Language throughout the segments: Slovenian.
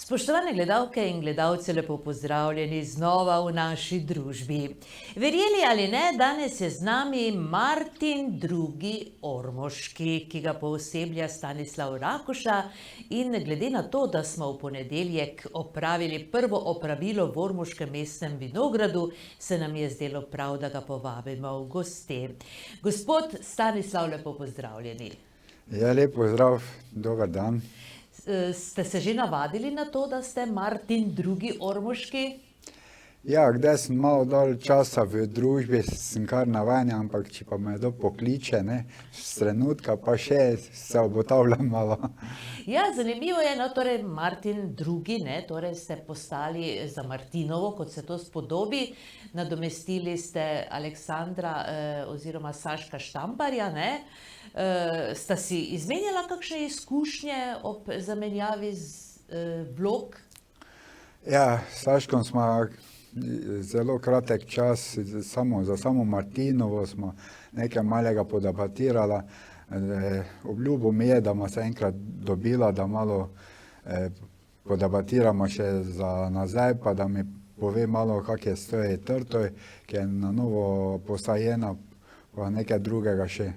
Spoštovane gledalke in gledalci, lepo pozdravljeni znova v naši družbi. Verjeli ali ne, danes je z nami Martin II. Ormoški, ki ga pooseblja Stanislav Rakuša, in glede na to, da smo v ponedeljek opravili prvo opravilo v ormoškem mestnem vinogradu, se nam je zdelo prav, da ga povabimo v goste. Gospod Stanislav, lepo pozdravljeni. Ja, lep pozdrav, dober dan. Ste se že navadili na to, da ste Martin II. Ormoški? Ja, kdaj sem malo dalj časa v družbi, sem kar navajen, ampak če pa me kdo pokliče, s trenutka pa še se obotavljam malo. Ja, zanimivo je, torej Martin II., torej ste postali za Martinovo, kot se to spodobi, nadomestili ste Aleksandra oziroma Saška Štamparja, sta si izmenjala kakšne izkušnje ob zamenjavi vlog? Ja, s Saškom smo zelo kratek čas, za samo Martinovo smo nekaj malega podebatirala. Obljubil mi je, da bomo se enkrat dobila, da malo podebatiramo še za nazaj, pa da mi pove malo, kak je s toj trtoj, ki je na novo posajena, pa nekaj drugega še.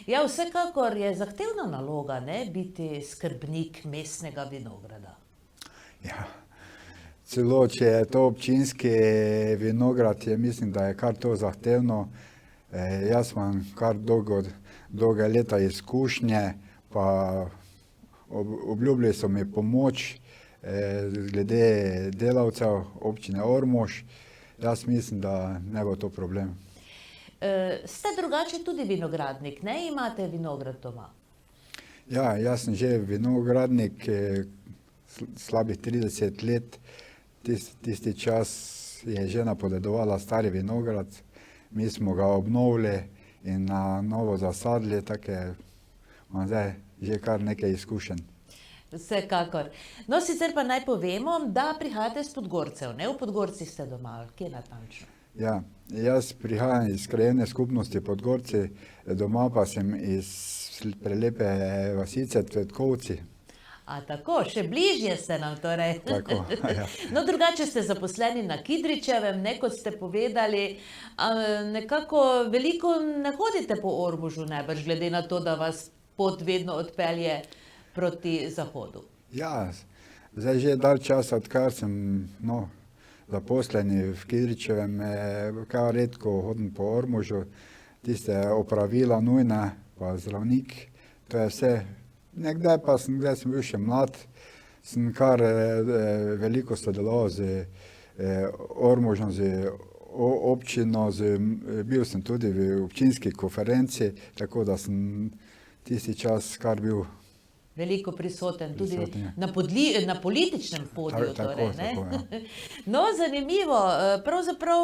Ja, vsekakor je zahtevna naloga, biti skrbnik mestnega vinograda. Ja, celo če je to občinski vinograd, mislim, da je kar to zahtevno. Jaz imam kar dolga leta izkušnje, pa obljubili so mi pomoč glede delavcev občine Ormož. Jaz mislim, da ne bo to problem. Ste drugače tudi vinogradnik, imate vinograd doma? Ja, jaz sem že vinogradnik slabih 30 let. Tisti čas je žena podedovala stari vinograd, mi smo ga obnovili in na novo zasadili, tako imam zdaj že kar nekaj izkušenj. Vsekakor. No, sicer pa naj povemo, da prihajate iz Podgorcev, V Podgorcih ste doma, kje natančno? Ja, jaz prihajam iz krajevne skupnosti Podgorci, doma pa sem iz prelepe vasice Cvetkovci. A tako, še bližje ste nam torej. Tako, ja. No, drugače ste zaposleni na Kidričevem, kot ste povedali, nekako veliko ne hodite po Ormožu najbrž, glede na to, da vas pot vedno odpelje proti zahodu. Ja, zdaj že dalj časa, odkar sem zaposleni v Kidričevem, kar redko hodim po Ormožu, tiste opravila nujne, pa zdravnik, to je vse. Nekdaj pa sem bil še mlad, sem kar veliko sodeloval z Ormožem, z občino, bil sem tudi v občinski konferenci, tako da sem tisti čas kar bil veliko prisoten, tudi prisoten, ja. na političnem podiju. Tako, ja. No, zanimivo, pravzaprav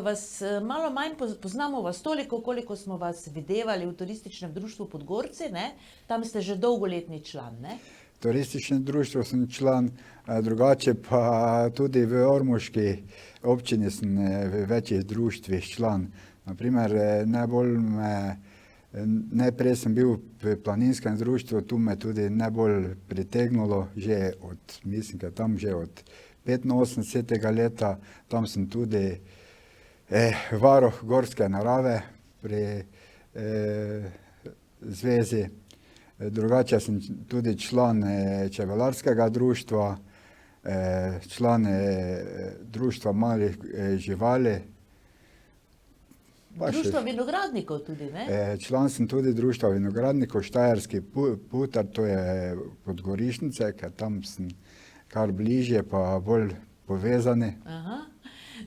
vas malo manj poznamo vas toliko, koliko smo vas videvali v Turističnem društvu Podgorci, Tam ste že dolgoletni član, Turističnem društvu sem član, drugače pa tudi v ormoški občini sem v večjih društvih član. Na primer, najprej sem bil v planinskem društvu, tu me tudi najbolj pritegnilo, mislim, da tam že od 85. leta, tam sem tudi varuh gorske narave pri zvezi. Drugače sem tudi član čebelarskega društva, član društva malih živali. Društvo vinogradnikov tudi, Član sem tudi društva vinogradnikov, Štajerski Putar, to je Podgorišnice, ker tam sem kar bližje, pa bolj povezani.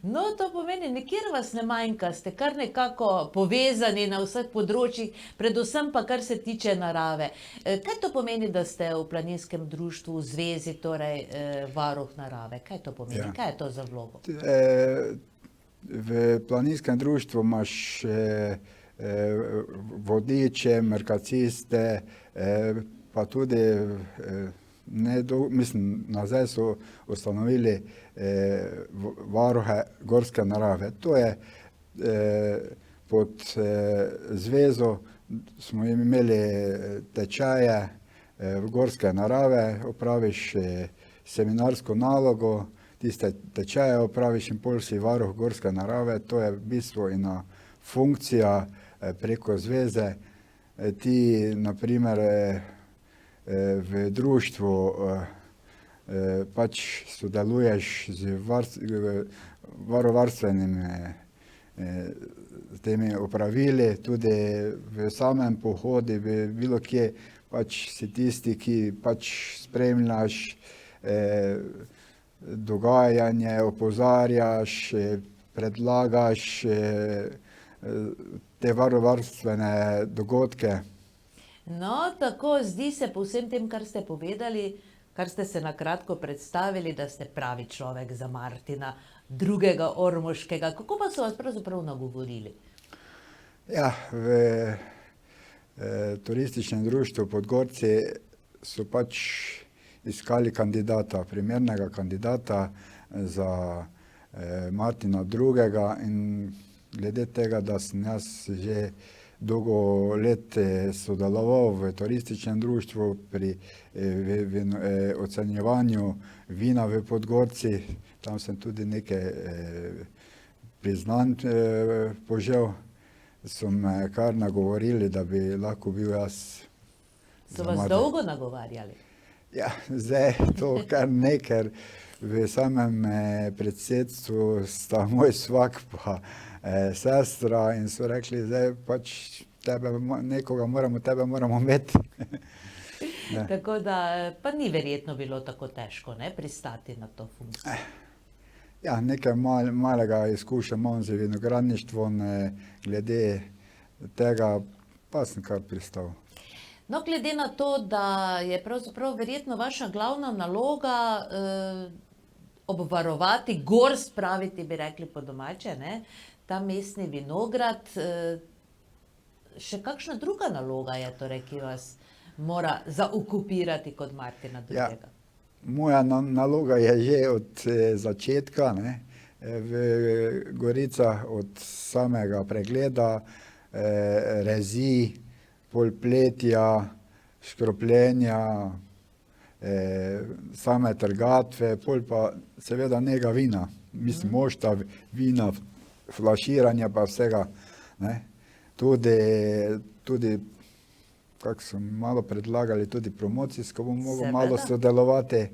No, to pomeni, nikjer vas ne manjka, ste kar nekako povezani na vseh področjih, predvsem pa kar se tiče narave. Kaj to pomeni, da ste v planinskem društvu, v zvezi, torej varuh narave? Kaj to pomeni? Ja. Kaj je to za vlogo? V planinskem društvu imaš vodiče, merkaciste, pa tudi nazaj so ustanovili varuhe gorske narave. To je pod zvezo, smo imeli tečaje gorske narave, opraviš seminarsko nalogo, tiste tečaje opraviš in pol si varuh gorske narave, to je v bistvu ena funkcija preko zveze. Ti, naprimer, v društvu pač sodeluješ z varovarstvenimi temi opravili, tudi v samem pohodu, v bilo kje, pač si tisti, ki pač spremljaš dogajanje, opozarjaš, predlagaš te varovarstvene dogodke. No, tako zdi se po vsem tem, kar ste povedali, kar ste se na kratko predstavili, da ste pravi človek za Martina drugega Ormoškega. Kako pa so vas pravzaprav nagovorili? Ja, v turističnem društvu Podgorci so pač iskali kandidata, primernega kandidata za Martina drugega in glede tega, da sem jaz že dolgo let sodeloval v turističnem društvu pri ocenjevanju vina v Podgorci, tam sem tudi nekaj priznanj požel, so me kar nagovorili, da bi lahko bil jaz. So vas dolgo nagovarjali? Ja, zdaj to kar ne, ker v samem predsedstvu sta moj svak pa sestra in so rekli, zdaj pač tebe moramo imeti. Tako da, pa ni verjetno bilo tako težko, ne, pristati na to funkcijo. Ja, nekaj malega izkušnja imam z vinogradništvom, glede tega pa sem kar pristal. No, glede na to, da je pravzaprav verjetno vaša glavna naloga obvarovati, gor spraviti, bi rekli po domače, ne, ta mestni vinograd, še kakšna druga naloga je torej, ki vas mora zaokupirati kot Martina drugega? Ja, moja naloga je že od začetka, ne, v Goricah, od samega pregleda, rezi, polpletja, škropljenja, same trgatve, pol pa seveda nega vina, mislim, mošta, vina, flaširanja pa vsega, ne. Tudi, kako so malo predlagali, tudi promocijsko bom mogel malo sodelovati.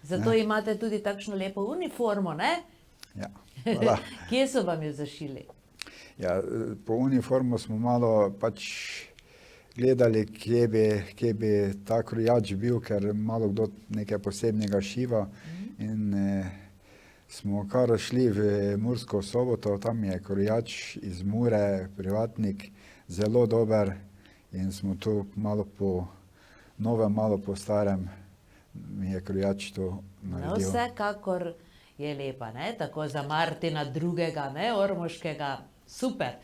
Zato imate tudi takšno lepo uniformo, ne? Ja, hvala. Kje so vam jo zašili? Ja, po uniformo smo malo pač gledali, kje bi ta krojač bil, ker malo kdo nekaj posebnega šiva in smo kar šli v Mursko Soboto, tam je krojač iz Mure, privatnik, zelo dober in smo tu malo po novem, malo po starem mi je krojač to naredil. No, vsekakor je lepa, ne, tako za Martina drugega, ne, Ormoškega, super.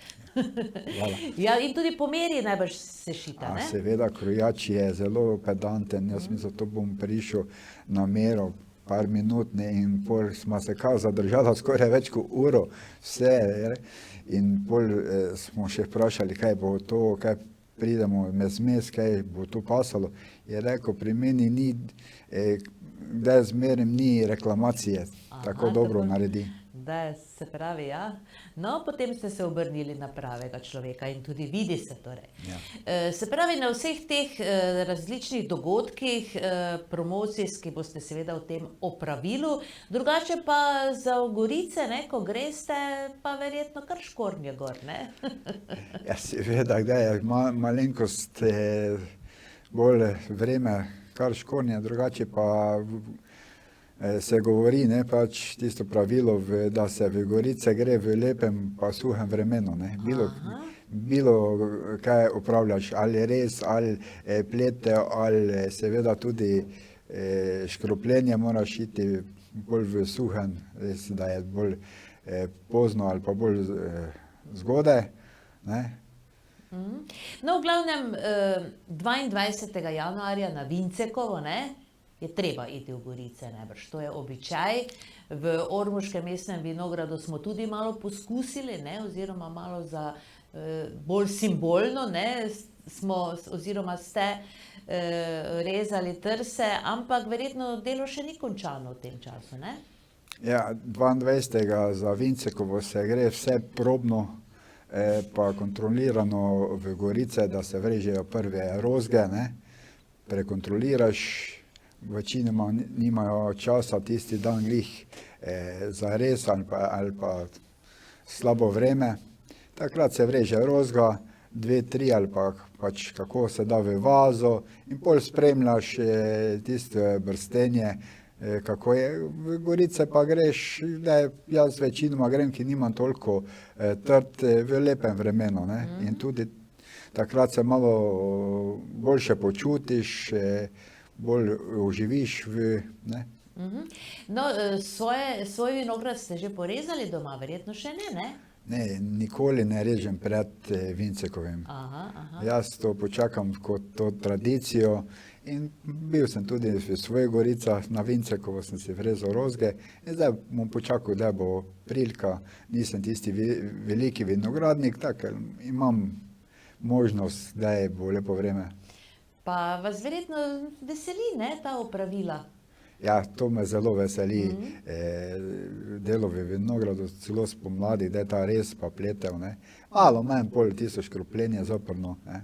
Ja, in tudi po meri najbrž sešita, ne? Seveda, krojač je zelo pedanten, jaz mi zato bom prišel na mero, par minut, ne, in pol smo se kar zadržala skoraj več kot uro, vse, in pol smo še vprašali, kaj bo to, kaj pridemo med zmes, kaj bo to pasalo. Je rekel, pri meni ni, da zmerim ni reklamacije, tako dobro naredi. Da, se pravi, ja. No, potem ste se obrnili na pravega človeka in tudi vidi se torej. Ja. Se pravi, na vseh teh različnih dogodkih, promocijskih boste seveda v tem opravilu, drugače pa za Gorice, ne, ko greste, pa verjetno kar škornje gor, ne? Ja, seveda, kdaj je malenkost bolj vreme, kar škornje, drugače pa se govori, ne, pač tisto pravilo, da se v Gorice gre v lepem pa suhem vremenu, ne. Bilo kaj opravljaš, ali res, ali plete, ali seveda tudi škropljenje moraš iti bolj v suhem, res, da je bolj pozno ali pa bolj zgodaj, ne. No, v glavnem 22. januarja na Vincekovo, ne, je treba iti v Gorice najbrž, to je običaj. V Ormoškem mestnem vinogradu smo tudi malo poskusili, ne, oziroma malo za bolj simbolno, ne, smo oziroma ste rezali trse, ampak verjetno delo še ni končano v tem času, ne? Ja, 22. za Vincekovo se gre vse probno pa kontrolirano v Gorice, da se vrežejo prve rozge, ne. Prekontroliraš, večinoma nimajo časa tisti dan glih za rez ali pa slabo vreme. Takrat se vreže rozga, 2, 3 ali pa pač kako se da v vazo in pol spremljaš tisto brstenje, kako je. V Gorice pa greš, jaz večinoma grem, ki nimam toliko trt v lepem vremenu, ne. In tudi takrat se malo boljše počutiš, bolj oživiš ne. No, svoj vinograd ste že porezali doma, verjetno še ne? Ne, nikoli ne režem pred Vincekovim. Jaz to počakam kot to tradicijo in bil sem tudi v svojih Goricah, na Vincekovo sem si vrezal rozge in zdaj bom počakal, da bo prilika, nisem tisti veliki vinogradnik, tako imam možnost, da bo lepo vreme. Pa vas verjetno veseli, ne, ta opravila? Ja, to me zelo veseli, delo v vinogradu, celo spomladi, da je ta rez pa pletev, ne. Malo manj pol tisto škropljenje zoprno, ne.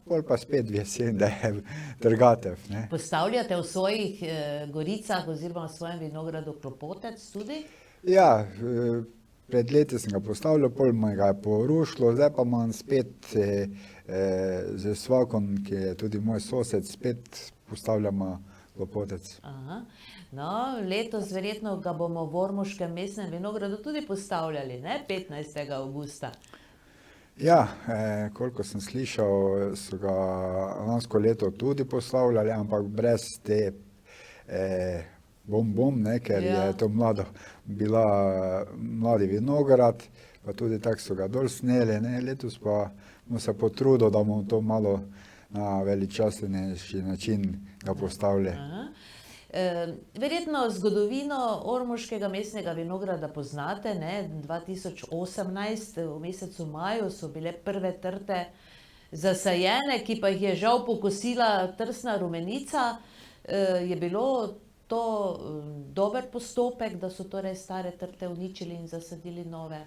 Pol pa spet v jesen, da je trgatev, ne. Postavljate v svojih Goricah oziroma v svojem vinogradu klopotec tudi? Ja, pred leti sem ga postavljal, pol me ga je porušilo, zdaj pa imam spet z svakom, ki je tudi moj sosed, spet postavljamo klopotec. No, letos verjetno ga bomo v Ormoškem mestnem vinogradu tudi postavljali, ne, 15. avgusta. Ja, koliko sem slišal, so ga lansko leto tudi postavljali, ampak brez te ne, ker je to mladi vinograd, pa tudi tako so ga dol sneli, ne, letos pa bomo se potrudili, da bomo to malo na veličastnejši način ga postavili. Verjetno zgodovino ormoškega mestnega vinograda poznate, ne, 2018 v mesecu maju so bile prve trte zasajene, ki pa jih je žal pokosila trsna rumenica. Je bilo to dober postopek, da so torej stare trte uničili in zasadili nove?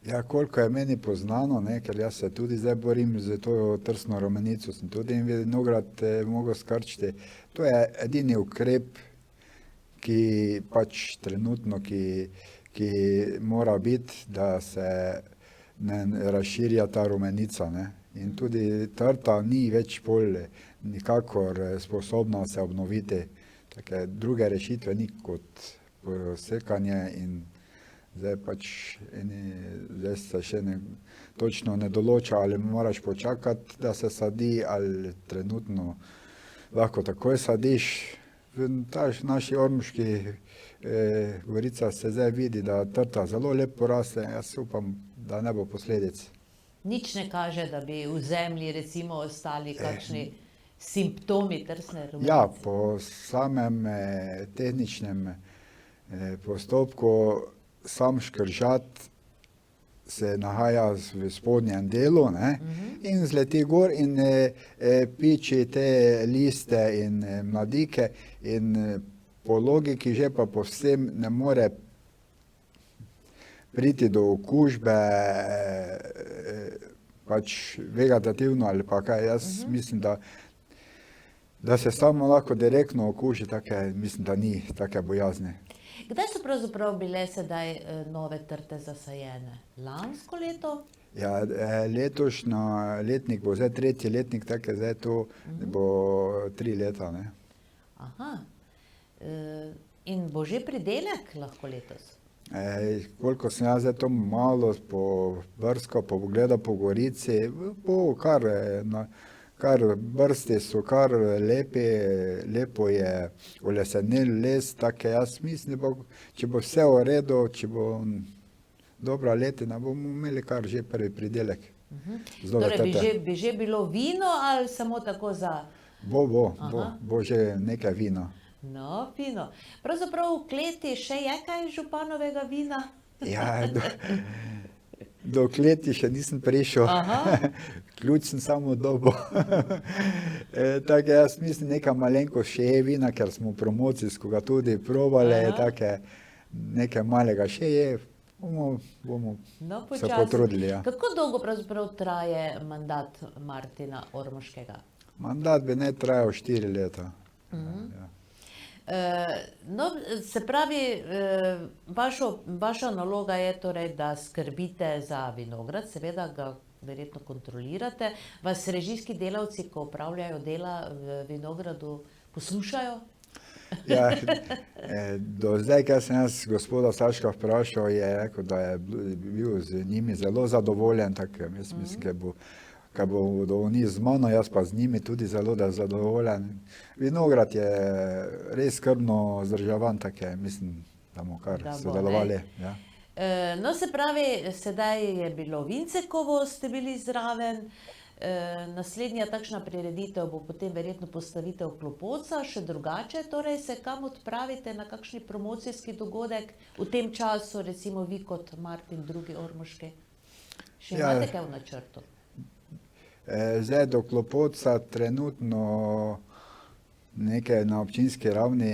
Ja, koliko je meni poznano, ne, ker jaz se tudi zdaj borim z to trsno rumenico, sem tudi vinograd mogel skrčiti. To je edini ukrep, ki pač trenutno, ki mora biti, da se ne razširja ta rumenica, ne. In tudi trta ni več pol nikakor sposobna se obnoviti. Take druge rešitve ni kot posekanje in zdaj pač zdaj se še točno ne določa, ali moraš počakati, da se sadi, ali trenutno lahko takoj sadiš. V naši ormoški Goricah se zdaj vidi, da trta zelo lepo raste, jaz upam, da ne bo posledic. Nič ne kaže, da bi v zemlji recimo ostali kakšni simptomi trsne rumenice? Ja, po samem tehničnem postopku sam škržat se nahaja v spodnjem delu, ne, in zleti gor in piči te liste in mladike in po logiki že pa povsem ne more priti do okužbe pač vegetativno ali pa kaj. Jaz mislim, da se samo lahko direktno okuži, mislim, da ni take bojazni. Kdaj so pravzaprav bile sedaj nove trte zasajene? Lansko leto? Ja, letošnji letnik bo zdaj 3. letnik, tako zdaj to bo 3 leta, ne. In bo že pridelek lahko letos? Koliko sem jaz zdaj to malo pobrskal, pogledal po Gorici, bo kar brsti so kar lepi, lepo je olesenel les, tako jaz mislim, če bo vse v redu, če bo dobra letina, bomo imeli kar že prvi pridelek. Torej bi že bilo vino ali samo tako za? Bo že nekaj vina. No, fino. Pravzaprav v kleti še je kaj županovega vina? Ja, Do kleti še nisem prišel, Aha. ključ sem samo dobil. Tako jaz mislim, neka malenkost še je vina, ker smo promocijsko ga tudi probali, Aha. take nekaj malega še je, bomo No, se počasi. potrudili. Ja. Kako dolgo pravzaprav traje mandat Martina Ormoškega? Mandat bi ne trajal 4 leta. Ja. No, se pravi, vaša naloga je torej, da skrbite za vinograd, seveda ga verjetno kontrolirate. Vas režijski delavci, ko opravljajo dela v vinogradu, poslušajo? Ja, do zdaj, kaj sem jaz gospoda Saška vprašal, je rekel, da je bil z njimi zelo zadovoljen, tako jaz mislim, kaj bodo oni z mano, jaz pa z njimi tudi zelo zadovoljen. Vinograd je res skrbno vzdrževan, tako je, mislim, da bomo kar Da bo, sodelovali. ne? Ja. No, se pravi, sedaj je bilo Vincekovo, ste bili zraven. Naslednja takšna prireditev bo potem verjetno postavitev Klopoca, še drugače, torej se kam odpravite na kakšni promocijski dogodek v tem času, recimo vi kot Martin II. Ormoški? Še Ja. imate kaj v načrtu? Zdaj do Klopoca trenutno nekaj na občinski ravni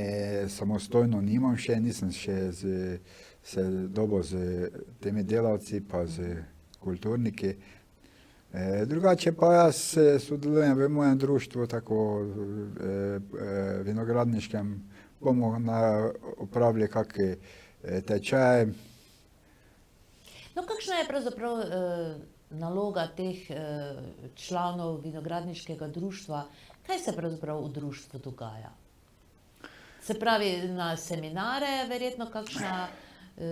samostojno nimam še, nisem še se dobil z temi delavci pa z kulturniki. Drugače pa jaz sodelujem v mojem društvu, tako vinogradniškem, bomo opravili kaki tečaj. No, kakšna je pravzaprav naloga teh članov vinogradniškega društva? Kaj se pravzaprav v društvu dogaja? Se pravi, na seminare verjetno kakšna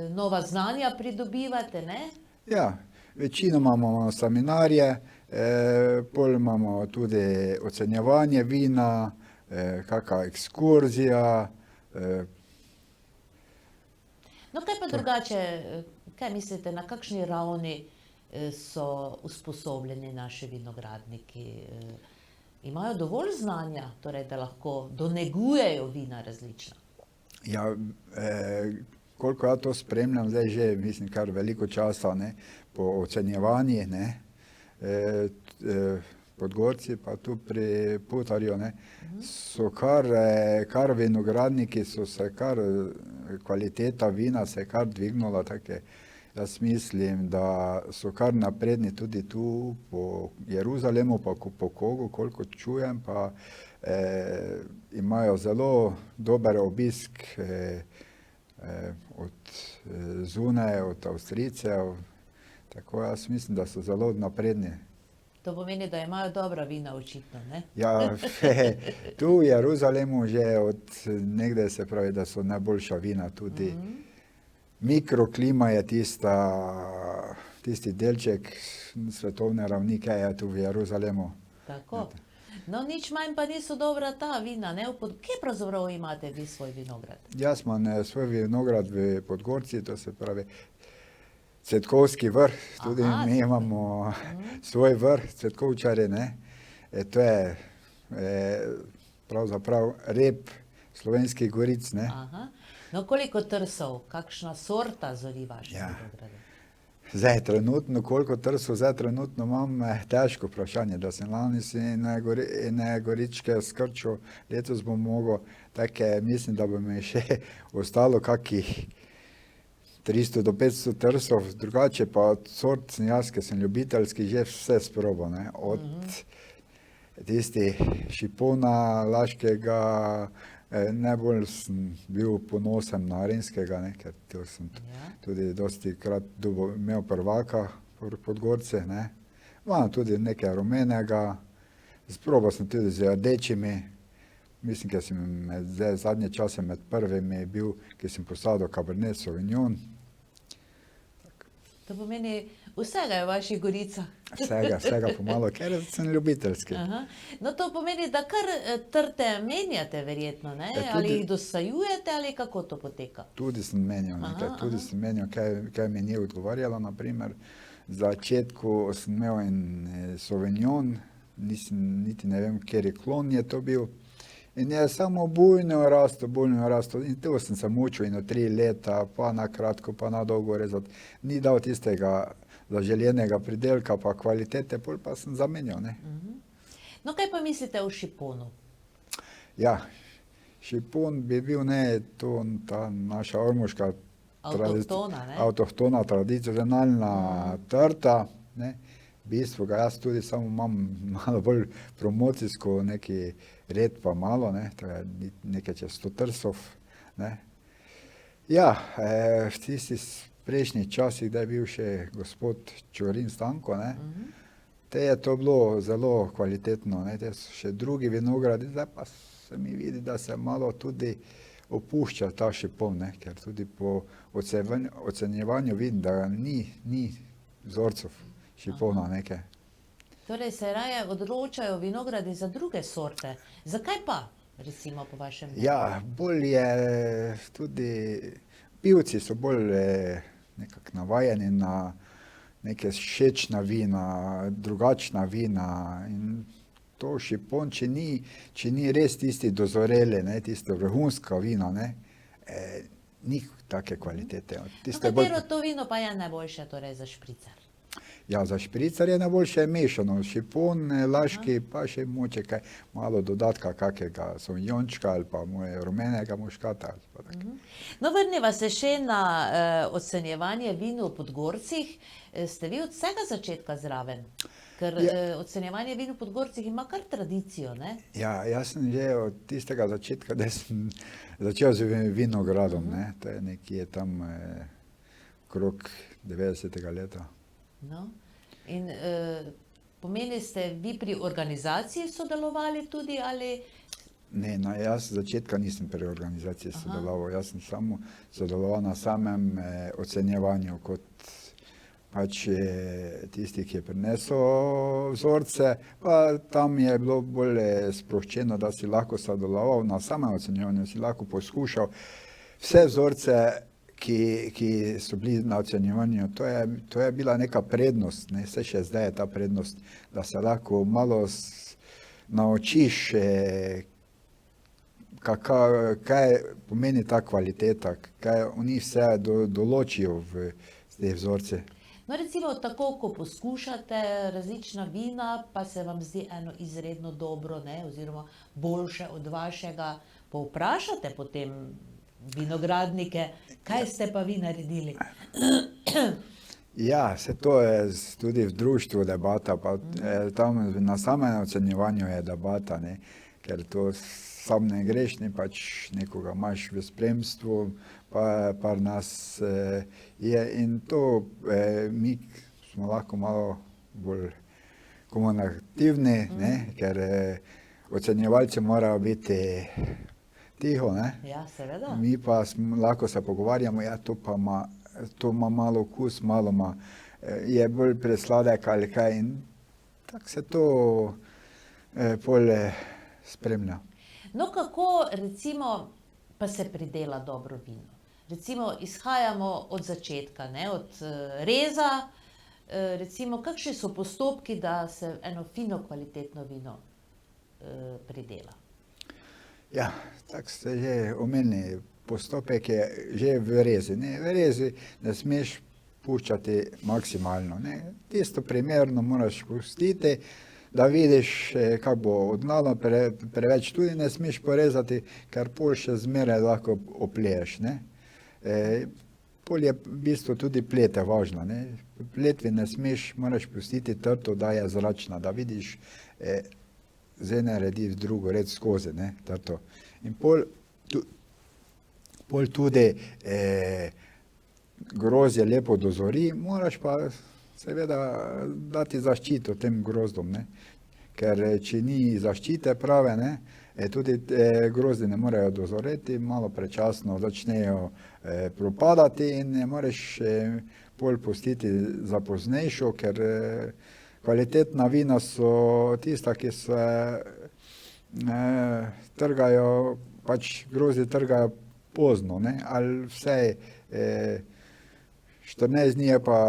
nova znanja pridobivate, ne? Ja, večinoma imamo seminarje, pol imamo tudi ocenjevanje vina, kakšna ekskurzija. No, kaj pa drugače, kaj mislite, na kakšni ravni so usposobljeni naši vinogradniki? Imajo dovolj znanja, torej, da lahko donegujejo vina različna? Ja, koliko ja to spremljam, zdaj že mislim kar veliko časa, ne, po ocenjevanjih, ne, Podgorci pa tu pri Putarju, ne, so kar vinogradniki, so se kar, kvaliteta vina se je kar dvignila, tako jaz mislim, da so kar napredni tudi tu po Jeruzalemu, pa po Kogu, koliko čujem, pa imajo zelo dober obisk od zunaj, od Avstrijcev, tako jaz mislim, da so zelo napredni. To pomeni, da imajo dobra vina očitno, ne? Ja, tu v Jeruzalemu že od nekdaj se pravi, da so najboljša vina tudi. Mikroklima je tisti delček svetovne ravni, kaj je tu v Jeruzalemu. Tako. No, nič manj pa niso dobra ta vina, ne? Kje pravzaprav imate vi svoj vinograd? Jaz imam svoj vinograd v Podgorci, to se pravi Cvetkovski vrh, tudi Aha, mi imamo svoj vrh, cvetkovčari, ne. To je pravzaprav rep Slovenskih goric, ne. Aha. No, koliko trsov, kakšna sorta zori vaše vinograde? Zdaj trenutno, koliko trsov zdaj trenutno imam, težko vprašanje, da sem lani si ene goričke skrčil, letos bom mogel, take mislim, da bo mi še ostalo kakih 300 do 500 trsov, drugače pa sort sem jaz, ker sem ljubiteljski, že vse sprobal, ne, od tisti šipona, laškega, najbolj sem bil ponosen na Renskega, ne, ker to sem tudi dosti krat imel prvaka Podgorce, ne. Imam tudi nekaj rumenega, sprobal sem tudi z rdečimi, mislim, ker sem zdaj zadnje čase med prvimi bil, ki sem posadil Cabernet Sauvignon. To pomeni, vsega je v vaših goricah. Vsega pomalo, ker sem ljubiteljski. Aha. No, to pomeni, da kar trte menjate verjetno, ne? Ja, tudi- Ali jih dosajujete ali kako to poteka? Tudi sem menjal nekaj, tudi sem menjal, kaj mi ni odgovarjalo, naprimer. V začetku sem imel en Sauvignon, nisem niti ne vem, kateri klon je to bil. In je samo bujno rastel in to sem se mučil in 3 leta, pa na kratko, pa na dolgo rezati. Ni dal tistega zaželenega pridelka pa kvalitete, pol pa sem zamenjal, ne. No, kaj pa mislite o šiponu? Ja, šipon bi bil, ne, to ta naša ormoška Avtohtona, ne? avtohtona tradicionalna trta, ne. V bistvu ga jaz tudi samo imam malo bolj promocijsko neki red pa malo, ne, to je nekaj čez 100 trsov, ne. Ja, v tistih prejšnjih časih, da je bil še gospod Čurin Stanko, ne, te je to bilo zelo kvalitetno, ne, te so še drugi vinogradi, zdaj pa se mi vidi, da se malo tudi opušča ta šipon, ne, ker tudi po ocenjevanju vidim, da ni vzorcev šipona neke. Torej se raje odločajo vinogradi za druge sorte. Zakaj pa, recimo, po vašem mnenju? Ja, bolj je tudi, pivci so bolj nekako navajeni na neke všečna vina, drugačna vina in to šipon, če ni res tisti dozoreli, ne, tisto vrhunska vina, ne, ni take kvalitete. No, katero to vino pa je najboljše torej za špricer? Ja, za špricer je najboljše mešano, šipon, laški, pa še moče kaj malo dodatka kakega savignon-čka ali pa moje rumenega muškata. No, vrniva se še na ocenjevanje vin v Podgorcih. Ste vi od vsega začetka zraven? Ker ocenjevanje vin v Podgorcih ima kar tradicijo, ne? Ja, jaz sem že od tistega začetka, da sem začel z vinogradom, ne, to je nekje tam okrog 90. leta. No, in pomeni, ste vi pri organizaciji sodelovali tudi ali? Ne, jaz začetka nisem pri organizaciji sodeloval, jaz sem samo sodeloval na samem ocenjevanju kot pač tisti, ki je prinesel vzorce, pa tam je bilo bolj sproščeno, da si lahko sodeloval na samem ocenjevanju, si lahko poskušal vse vzorce, ki so bili na ocenjevanju, to je bila neka prednost, ne, vse še zdaj je ta prednost, da se lahko malo naučiš, kaj pomeni ta kvaliteta, kaj oni vse določijo v te vzorce. No, recimo tako, ko poskušate različna vina, pa se vam zdi eno izredno dobro, ne, oziroma boljše od vašega, povprašate potem vinogradnike, kaj ste pa vi naredili? Ja, se to je tudi v društvu debata, pa tam na samem ocenjevanju je debata, ne, ker to sam ne greš, ne, pač nekoga imaš v spremstvu, pa nas je in to mi smo lahko malo bolj komunikativni, ne, ker ocenjevalci morajo biti tiho, ne. Ja, seveda. Mi pa lahko se pogovarjamo, ja, to ima malo okus, malo ima, je bolj presladek ali kaj in tako se to pol spremlja. No, kako recimo pa se pridela dobro vino? Recimo izhajamo od začetka, ne, od reza, recimo kakšni so postopki, da se eno fino kvalitetno vino pridela? Ja, tako ste že omenili, postopek je že v rezi, ne, v rezi ne smeš puščati maksimalno, ne, tisto primerno moraš pustiti, da vidiš, kako bo odnalo, preveč tudi ne smeš porezati, ker pol še zmeraj lahko opliješ, ne. Pol je v bistvu tudi plete važna, ne, v pletvi ne smeš, moraš pustiti trto, da je zračna, da vidiš z ene redi v drugo red skozi, ne, trto. In pol tudi grozdje lepo dozori, moraš pa seveda dati zaščito tem grozdom, ne, ker če ni zaščite prave, ne, tudi grozdi ne morejo dozoreti, malo prečasno začnejo propadati in ne moreš pol pustiti za poznejšo, ker kvalitetna vina so tista, ki se trgajo, pač grozdi trgajo pozno, ne, ali vsaj 14 dni je pa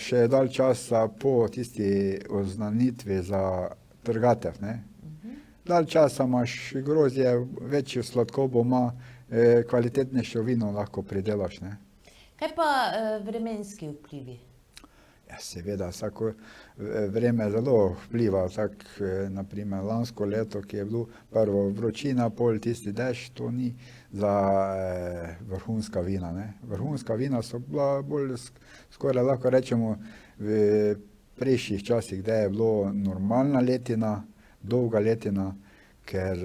še dalj časa po tisti oznanitvi za trgatev, ne. Dalj časa imaš grozdje, večjo sladkobo ima, kvalitetnejšo vino lahko pridelaš, ne. Kaj pa vremenski vplivi? Ja, seveda, vsako vreme zelo vpliva, naprimer lansko leto, ki je bilo prvo vročina, pol tisti dež, to ni za vrhunska vina, ne. Vrhunska vina so bila bolj skoraj lahko rečemo v prejšnjih časih, kdaj je bilo normalna letina, dolga letina, ker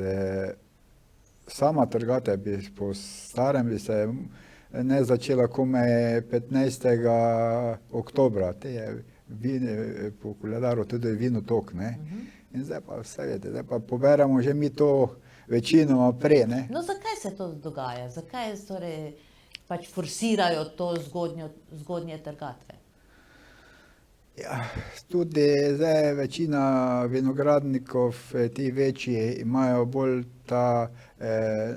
sama trgata bi po starem bi se ne začela komaj 15. oktobra, te je po koledarju tudi vinotok, ne. In zdaj pa vse veste, zdaj pa poberemo že mi to večinoma prej, ne. No, zakaj se to dogaja? Zakaj torej pač forsirajo to zgodnje trgatve? Ja, tudi zdaj večina vinogradnikov, ti večji, imajo bolj ta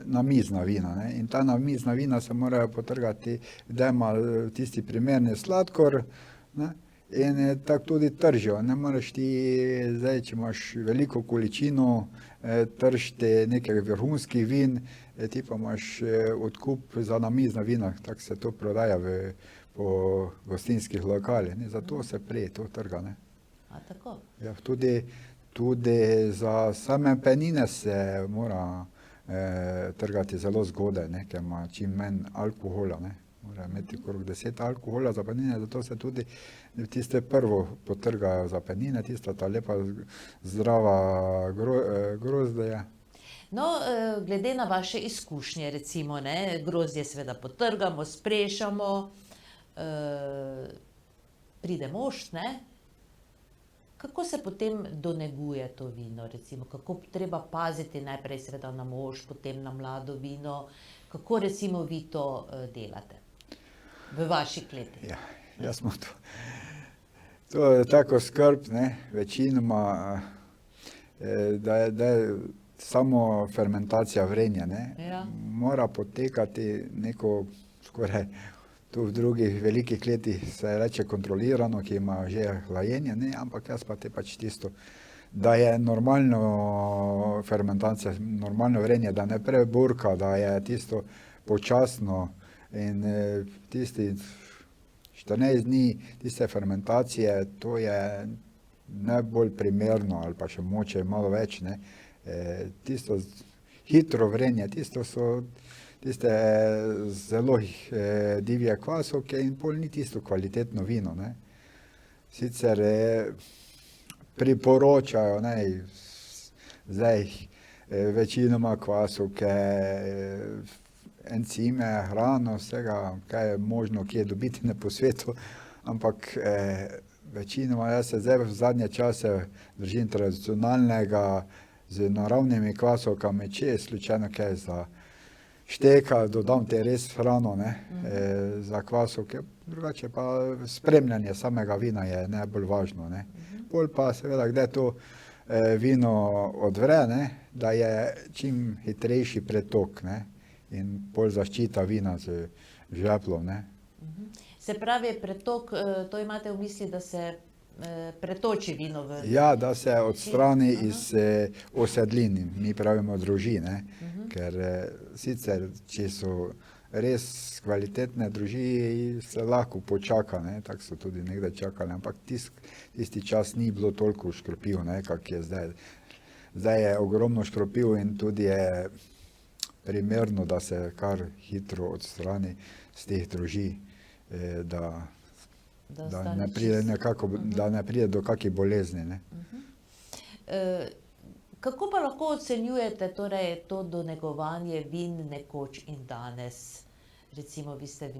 namizna vina, ne. In ta namizna vina se morajo potrgati, da ima tisti primerni sladkor, ne. In tako tudi tržijo, ne moreš ti zdaj, če imaš veliko količino, tržiti nekih vrhunskih vin, ti pa imaš odkup za namizna vina, tako se to prodaja po gostinskih lokalih, ne, zato se prej to trga, ne. A tako? Ja, tudi za same penine se mora trgati zelo zgodaj, ne, ker ima čim manj alkohola, ne. Mora imeti okrog 10 alkohola za penine, zato se tudi tiste prvo potrgajo za penine, tista ta lepa zdrava grozdje. No, glede na vaše izkušnje, recimo, ne, grozdje seveda potrgamo, sprešamo, pride mošt, ne. Kako se potem doneguje to vino, recimo, kako treba paziti najprej seveda na mošt, potem na mlado vino, kako recimo vi to delate v vaši kleti? Ja, jaz smo to je tako skrb, ne, večinoma, da je samo fermentacija vrenja, ne. Ja. Mora potekati neko skoraj tu v drugih velikih kletih se reče kontrolirano, ki ima že hlajenje, ne, ampak jaz pa te pač tisto, da je normalno fermentacija, normalno vrenje, da ne preburka, da je tisto počasno in tisti 14 dni tiste fermentacije, to je najbolj primerno ali pa še mogoče malo več, ne. Tisto hitro vrenje, tisto so tiste zelo divje kvasovke in pol ni tisto kvalitetno vino, ne. Sicer priporočajo, ne, zdaj večinoma kvasovke, encime, hrano, vsega, kaj je možno kje dobiti po svetu, ampak večinoma jaz se zdaj v zadnje čase držim tradicionalnega z naravnimi kvasovkami, če je slučajno kaj za šteka, dodam te res hrano, ne, za kvasovke, drugače pa spremljanje samega vina je najbolj važno, ne. Pol pa seveda, kdaj to vino odvre, ne, da je čim hitrejši pretok, ne, in pol zaščita vina z žveplom, ne. Se pravi, pretok, to imate v misli, da se pretoči vino v... Ja, da se odstrani iz osedlin, mi pravimo droži, ne, ker sicer, če so res kvalitetne droži, se lahko počaka, ne, tako so tudi nekdaj čakali, ampak tisti čas ni bilo toliko škropiv, ne, kak je zdaj. Zdaj je ogromno škropiv in tudi je primerno, da se kar hitro odstrani z teh droži, da ne pride nekako, da ne pride do kakih bolezni, ne. Kako pa lahko ocenjujete torej to donegovanje vin nekoč in danes? Recimo, vi ste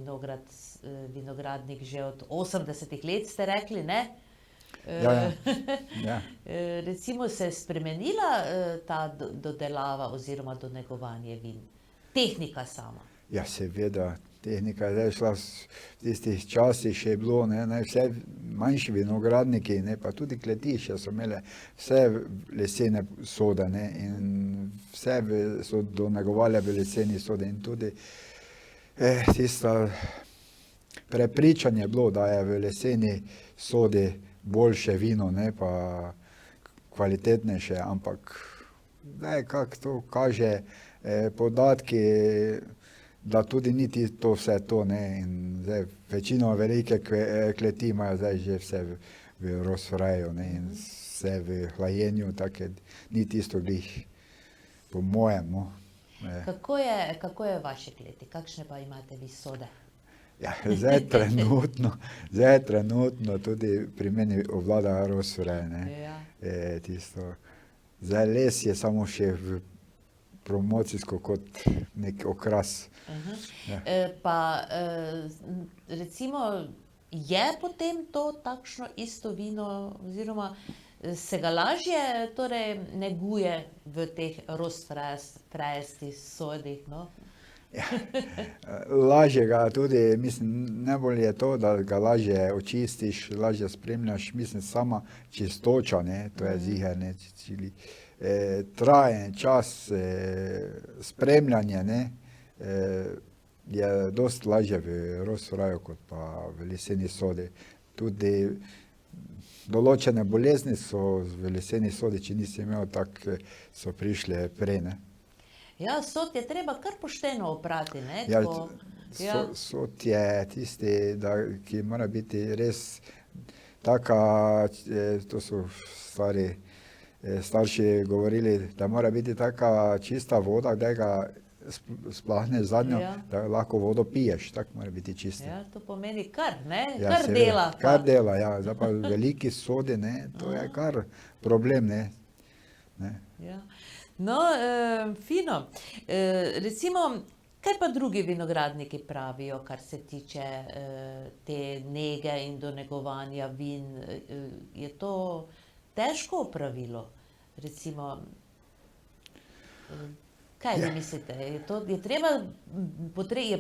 vinogradnik že od 80 let, ste rekli, ne? Ja. Recimo, se je spremenila ta dodelava oziroma donegovanje vin? Tehnika sama? Ja, seveda, tehnika je zdaj šla v tistih časih, še je bilo, ne, vse manjši vinogradniki, ne, pa tudi kletišča so imele vse lesene sode, ne, in vse so donegovale v leseni sodi in tudi tisto prepričanje je bilo, da je v leseni sodi boljše vino, ne, pa kvalitetnejše, ampak zdaj, kako to kaže podatki, da tudi ni to vse to, ne, in zdaj večino velike kleti imajo zdaj že vse v rozfraju, ne, in vse v hlajenju, tako ni tisto glih po mojem, no. Kako je v vaši kleti? Kakšne pa imate vi sode? Ja, zdaj trenutno tudi pri meni obvlada rozfraj, ne, Ja. tisto. Zdaj les je samo še v promocijsko kot nek okras. Ja. Pa recimo, je potem to takšno isto vino, oziroma se ga lažje torej neguje v teh rozfrajastih sodih, no? Ja. Lažje ga tudi, mislim, najbolj je to, da ga lažje očistiš, lažje spremljaš, mislim, sama čistoča, ne, to je ziher, ne, trajen čas, spremljanje, ne, je dosti lažje v rozfraju kot pa v leseni sodi. Tudi določene bolezni so v leseni sodi, če nisi imel, tako so prišle prej, ne. Ja, sod je treba kar pošteno oprati, ne? Ja, Ja. sod je tisti, ki mora biti res taka, to so starši govorili, da mora biti taka čista voda, da ga splahneš zadnjo, Ja. da lahko vodo piješ, tako mora biti čista. Ja, to pomeni kar, ne? Ja, Kar seveda, dela. Kar dela, ja. Zdaj pa veliki sodi, ne, to je kar problem, ne. Ja. No, fino. Recimo, kaj pa drugi vinogradniki pravijo, kar se tiče te nege in donegovanja vin? Je to težko opravilo? Recimo, kaj vi mislite? Je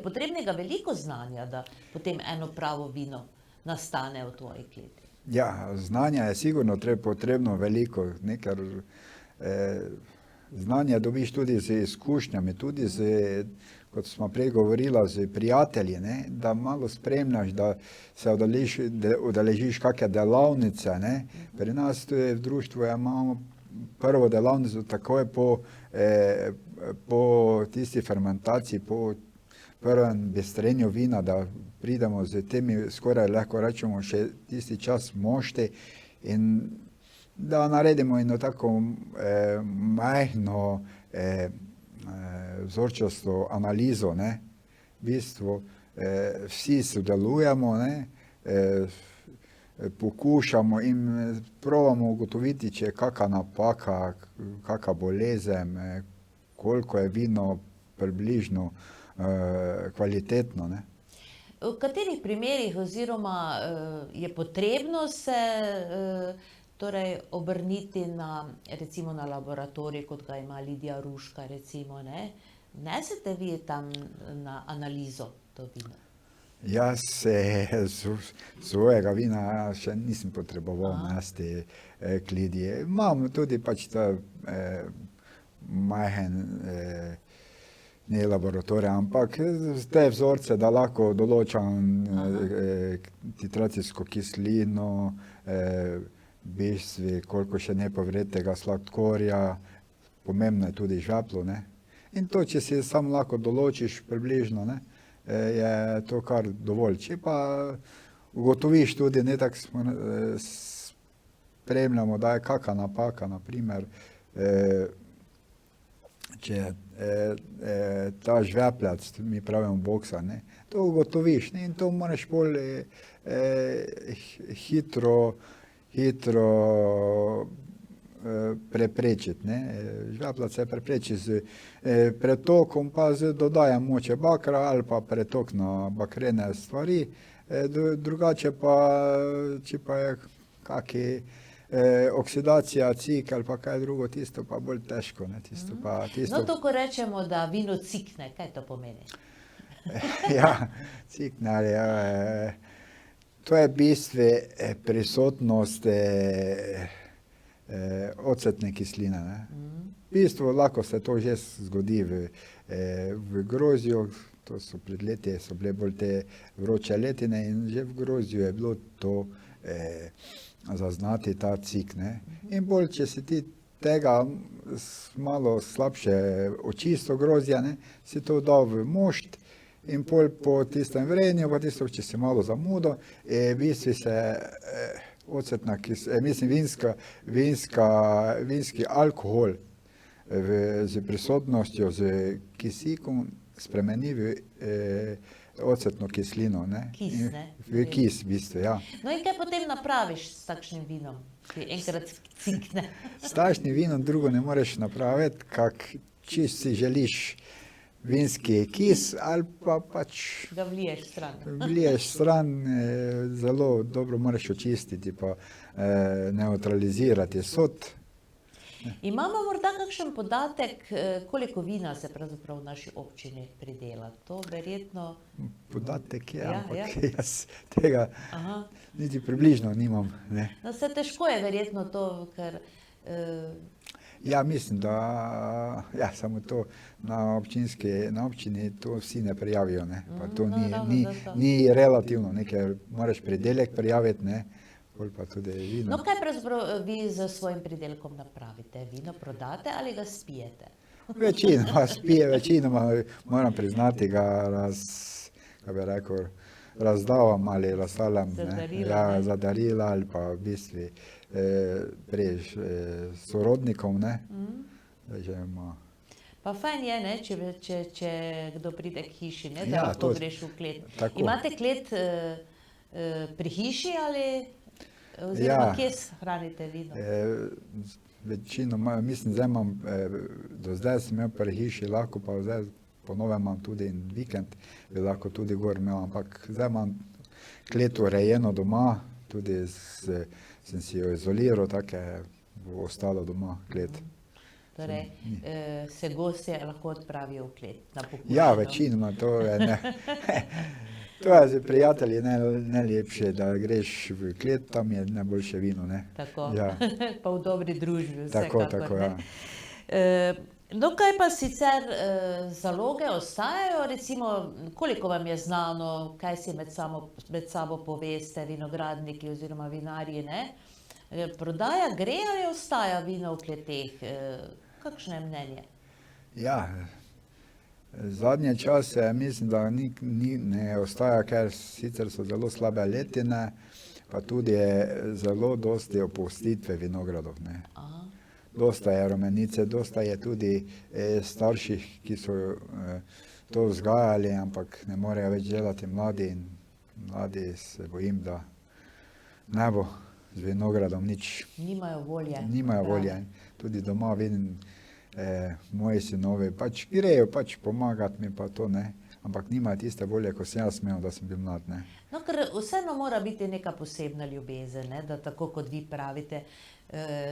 potrebnega veliko znanja, da potem eno pravo vino nastane v tvoji kleti? Ja, znanja je sigurno potrebno veliko, ne, ker znanje dobiš tudi z izkušnjami, tudi z, kot smo prej govorila, z prijatelji, ne, da malo spremljaš, da se udeležiš kakšne delavnice, ne. Pri nas tudi v društvu imamo prvo delavnico takoj po tisti fermentaciji, po prvem bistrenju vina, da pridemo z temi, skoraj lahko rečemo, še tisti čas mošti in da naredimo eno tako majhno vzorčasto analizo, ne. V bistvu vsi sodelujemo, ne, pokušamo in probamo ugotoviti, če je kaka napaka, kaka bolezen, koliko je vino približno kvalitetno, ne. V katerih primerih oziroma je potrebno se torej obrniti na, recimo na laboratorij, kot ga ima Lidija Ruška, recimo, ne? Nesete vi tam na analizo to vino? Jaz svojega vina še nisem potreboval nesti k Lidiji. Imam tudi pač ta majhen ne laboratorij, ampak te vzorce, da lahko določam titracijsko kislino, v bistvu koliko še nepovrednega sladkorja, pomembno je tudi žveplo, ne. In to, če si sam lahko določiš približno, ne, je to kar dovolj. Če pa ugotoviš tudi, ne, tako spremljamo, da je kaka napaka, na primer, če ta žvepljac, mi pravimo boksa, ne, to ugotoviš, ne, in to moraš bolj hitro preprečiti, ne. Žvepljac se prepreči z pretokom, pa z dodajanjem moče bakra ali pa pretok na bakrene stvari, drugače pa, če pa je kaki oksidacija, cik ali pa kaj drugo, tisto pa bolj težko, ne, tisto pa tisto. No, to, ko rečemo, da vino cikne, kaj to pomeni? Ja, cikne, ja, to je v bistvu prisotnost ocetne kisline, ne. V bistvu lahko se to že zgodi v grozdju, to so pred leti so bile bolj te vroče letine in že v grozdju je bilo to zaznati ta cik, ne. In bolj, če si ti tega malo slabše očistil grozdja, ne, si to dal v mošt in pol po tistem vrenju, pa tisto, če si malo zamudo, v bistvu se ocetna, vinski alkohol z prisotnostjo z kisikom spremeni v ocetno kislino. Ne? Kis, ne? V kis, v bistvu, ja. No in kaj potem napraviš s takšnim vinom, ki enkrat cinkne? S takšnim vinom drugo ne moreš napraviti, kak čist si želiš vinski kis ali pa pač Ga vliješ stran. vliješ stran, zelo dobro moraš očistiti pa neutralizirati sod. Imamo morda kakšen podatek, koliko vina se pravzaprav v naši občini pridela? To verjetno... Podatek je, Ja, ampak ja. jaz tega Aha. niti približno nimam. Ne. No, se težko je verjetno to, ker... Ja, mislim, da ja, samo to na občini to vsi ne prijavijo. Ne. Pa to no, dobro, zato. ni relativno, nekaj moraš pridelek prijaviti, ne. Pol pa tudi vino. No, kaj pravzaprav vi z svojim pridelkom napravite? Vino prodate ali ga spijete? Večinoma moram priznati, kako bi rekel, razdavam ali razstavljam Za darila, ja, ne? za darila ali pa v bistvu sorodnikom. Ne. Že ima. Pa fajn je, ne, če kdo pride k hiši, ne, da Ja, lahko to- greš v klet. tako. Imate klet pri hiši ali oziroma Ja. kje hranite vino? Večinoma, mislim, zdaj imam, do zdaj sem imel pri hiši, lahko pa zdaj po novem imam tudi in vikend, bi lahko tudi gor imel, ampak zdaj imam klet urejeno doma, tudi sem si jo izoliral, tako bo ostalo doma klet. Torej, se gostje lahko odpravijo v klet na pokušino. Ja, večinoma to je ne. To je za prijatelji najlepše, da greš v klet, tam je najboljše vino. Ne. Tako, Ja. pa v dobri družbi Tako, vsekakor. tako, ne. No, kaj pa sicer zaloge ostajajo, recimo, koliko vam je znano, kaj si med sabo poveste, vinogradniki oziroma vinarji, ne? Prodaja gre ali ostaja vino v kleteh? Kakšno je mnenje? Ja, zadnje čase mislim, da ne ostaja, ker sicer so zelo slabe letine, pa tudi je zelo dosti opustitve vinogradov. Ne. Aha. Dosta je rumenice, dosta je tudi starših, ki so to vzgajali, ampak ne morejo več delati mladi in mladi se bojim, da ne bo z vinogradom nič. Nimajo volje. Nimajo pravi. volje. Tudi doma vidim, moji sinovi pač grejo pač pomagati mi pa to, ne. Ampak nimajo tiste volje, ko sem jaz imel, da sem bil mlad. Ne. No, ker vseeno mora biti neka posebna ljubezen, ne? Da tako kot vi pravite,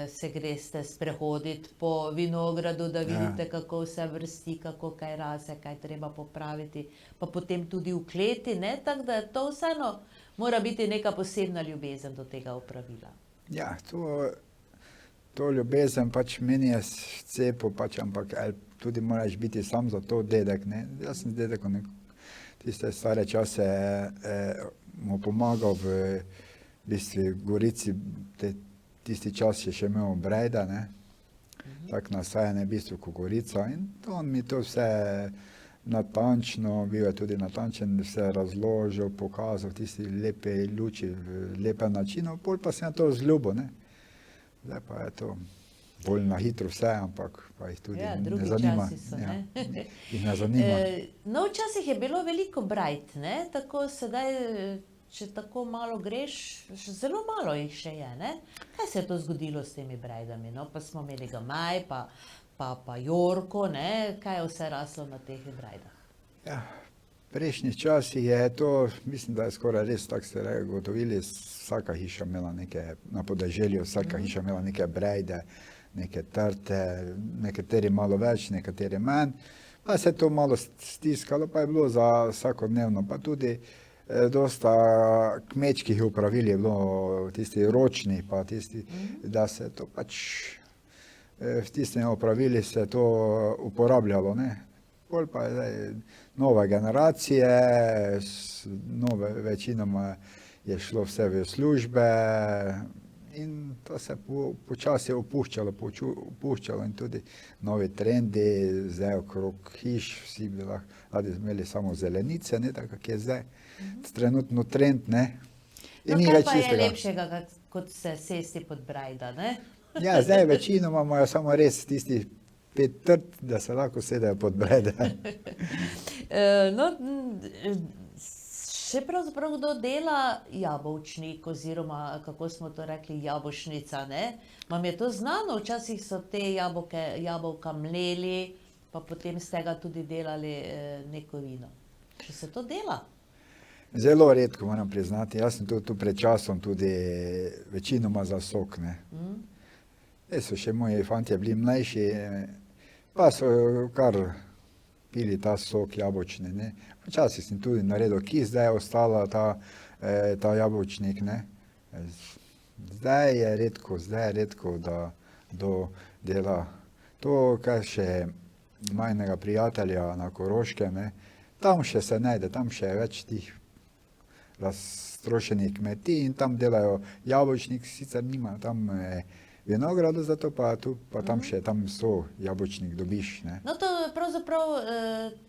se greste sprehoditi po vinogradu, da vidite, kako vse vrsti, kako kaj rase, kaj treba popraviti, pa potem tudi v kleti, ne? Tako da to vseeno mora biti neka posebna ljubezen do tega opravila. Ja, to ljubezen pač meni je cepo, pač, ampak tudi moraš biti sam za to dedek. Ne. Jaz sem z dedekom tiste stare čase mu pomagal v bistvu Gorici, tisti čas je še imel Brejda, ne. Tako nasajanje v bistvu kot Gorica in on mi to vse natančno, bil je tudi natančen, vse razložil, pokazal tisti lepe luči v lepem načinu, pol pa sem to vzljubil, ne. Zdaj pa je to bolj na hitro vse, ampak pa jih tudi Ja, ne drugi zanima. časi so, Ja, ne. jih ne zanima. No, včasih je bilo veliko brajd, ne? Tako sedaj, če tako malo greš, zelo malo jih še je, ne? Kaj se je to zgodilo s temi brajdami? No, pa smo imeli Gamaj, pa Jorko, ne? Kaj je vse raslo na teh brajdah? Ja, v prejšnjih časih je to, mislim, da je skoraj res, tako ste gotovili, vsaka hiša imela neke, na podeželju vsaka hiša imela neke brejde, neke trte, nekateri malo več, nekateri manj. Pa se je to malo stiskalo, pa je bilo za vsakodnevno, pa tudi dosta kmečkih opravil je bilo, tisti ročni, pa tisti, da se to pač v tistem opravili se to uporabljalo, ne. Pol pa je zdaj nove generacije, večinoma je šlo vse v službe In to se počasi opuščalo in tudi novi trendi, zdaj okrog hiš, vsi bi lahko radi imeli samo zelenice, ne, tako kak je zdaj. Trenutno trend, ne. In No, ni kaj več pa je čistega. lepšega, kot se sesti pod brajda, ne? Ja, zdaj večinoma imajo samo res tistih 5 trt, da se lahko sedejo pod brede. No, še pravzaprav kdo dela jabolčnik oziroma, kako smo to rekli, jabolčnica, ne? Vam je to znano? Včasih so te jabolka mleli, pa potem z tega tudi delali neko vino. Še se to dela? Zelo redko, moram priznati. Jaz sem tu pred časom tudi večinoma za sok, ne. So še moji fantje bili mlajši, pa so kar pili ta sok jabolčni, ne. Včasih sem tudi naredil kis, zdaj je ostala ta jabolčnik, ne. Zdaj je redko, da kdo dela to, kar še majhnega prijatelja na Koroškem, ne. Tam še se najde, tam še je več tih raztrošenih kmetij in tam delajo jabolčnik, sicer nimajo tam vinograda, zato pa tu, pa tam še, tam so jabolčnik dobiš, ne. No, to je pravzaprav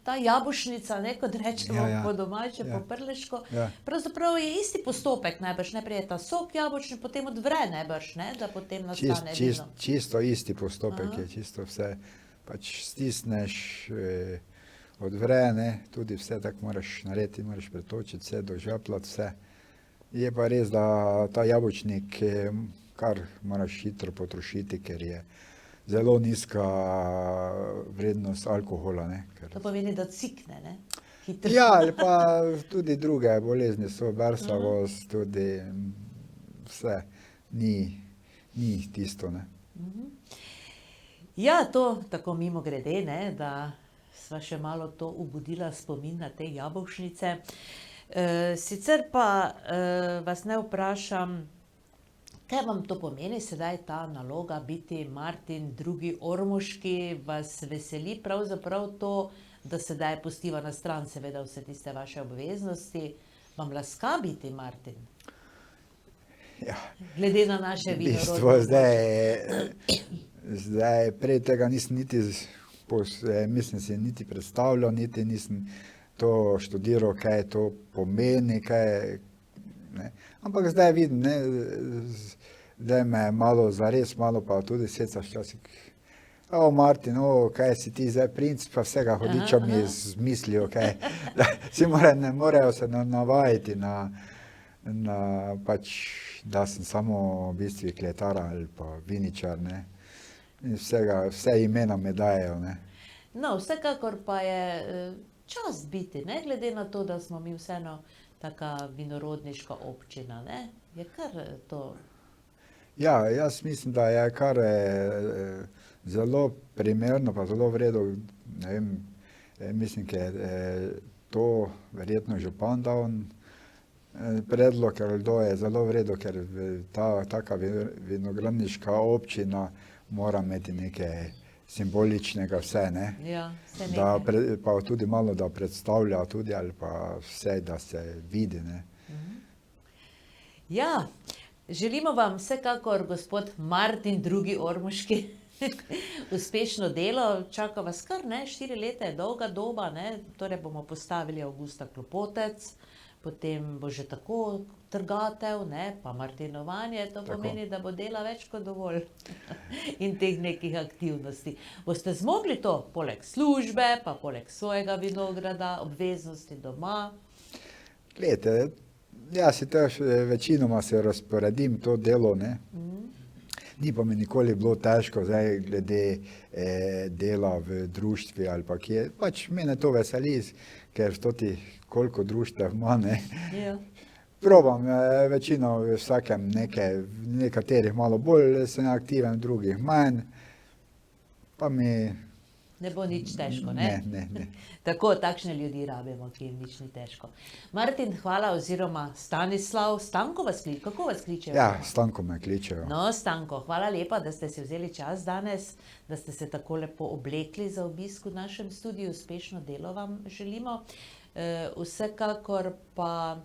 ta jabolčnica, ne, kot rečemo Ja, ja. po domače, Ja. po prleško. Ja. Pravzaprav je isti postopek najbrž, najprej je ta sok jabolčni, potem odvre najbrž, ne, da potem nastane vino. Čisto isti postopek Aha. je, čisto vse, pač stisneš, odvre, ne, tudi vse tako moraš narediti, moraš pretočiti vse, dožvepljati vse. Je pa res, da ta jabolčnik kar moraš hitro potrošiti, ker je zelo nizka vrednost alkohola, ne. To pomeni, da cikne, ne? Hitro. Ja, ali pa tudi druge bolezni so, bersavost, tudi vse, ni tisto, ne. Ja, to tako mimogrede, ne, da sva še malo to obudila spomin na te jabolčnice. Sicer pa vas ne vprašam, kaj vam to pomeni sedaj ta naloga biti Martin II. Ormoški, vas veseli pravzaprav to, da sedaj pustiva na stran seveda vse tiste vaše obveznosti, vam laska biti Martin? Ja. Glede na naše V bistvu vinorodne. zdaj prej tega nisem niti, mislim si niti predstavljal, niti nisem to študiral, kaj to pomeni, kaj, ne. Ampak zdaj vidim, ne, zdaj me malo zares, malo pa tudi seca včasih. Martin, kaj si ti zdaj princ, pa vsega hudiča mi izmislijo, kaj. Si ne morejo se navajiti na pač, da sem samo v bistvu kletar ali pa viničar, ne. In vse imena mi dajejo, ne. No, vsekakor pa je čast biti, ne, glede na to, da smo mi vseeno taka vinorodniška občina, ne. Je kar to. Ja, jaz mislim, da je kar zelo primerno pa zelo v redu, ne vem, mislim, ker to verjetno župan dal predlog, ker to je zelo v redu, ker taka vinogradniška občina mora imeti nekaj simboličnega vse, ne. Ja, vse Da nekaj. pa tudi malo, da predstavlja tudi ali pa vse, da se vidi, ne. Ja, želimo vam vsekakor, gospod Martin II. Ormoški, uspešno delo. Čaka vas kar, ne, 4 leta je dolga doba, ne. Torej bomo postavili Avgusta Klopotec, potem bo že tako trgatev, ne, pa martinovanje, to Tako. pomeni, da bo dela več kot dovolj in teh nekih aktivnosti. Boste zmogli to, poleg službe, pa poleg svojega vinograda, obveznosti doma? Glejte, jaz si to večinoma se razporedim to delo, ne. Ni pa mi nikoli bilo težko zdaj glede dela v društvi ali pa kje. Pač mene to veseli, ker toti koliko društev ima, ne. Ja. Probam večino v vsakem nekaj, v nekaterih malo bolj sem aktiven, v drugih manj, pa mi Ne bo nič težko, ne? ne. Tako, takšne ljudi rabimo, ki jim nič ni težko. Martin, hvala, oziroma Stanislav, Stanko vas kliče, kako vas kličejo? Ja, Stanko me kličejo. No, Stanko, hvala lepa, da ste si vzeli čas danes, da ste se tako lepo oblekli za obisk v našem studiu. Uspešno delo vam želimo. Vsekakor pa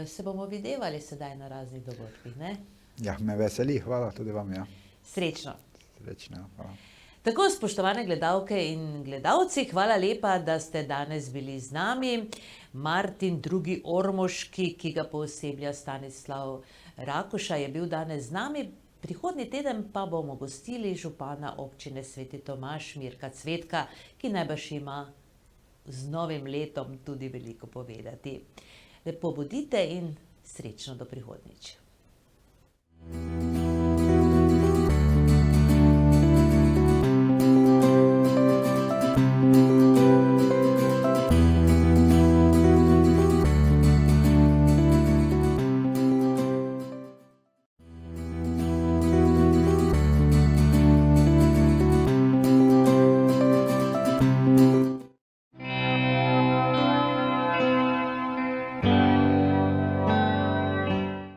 se bomo videvali sedaj na raznih dogodkih, ne? Ja, me veseli, hvala tudi vam, ja. Srečno. Srečno, hvala. Tako, spoštovane gledalke in gledalci, hvala lepa, da ste danes bili z nami. Martin II. Ormoški, ki ga pooseblja Stanislav Rakuša, je bil danes z nami. Prihodnji teden pa bomo gostili župana občine Sveti Tomaž, Mirka Cvetka, ki najbrž ima z novim letom tudi veliko povedati. Lepo bodite in srečno do prihodnjič.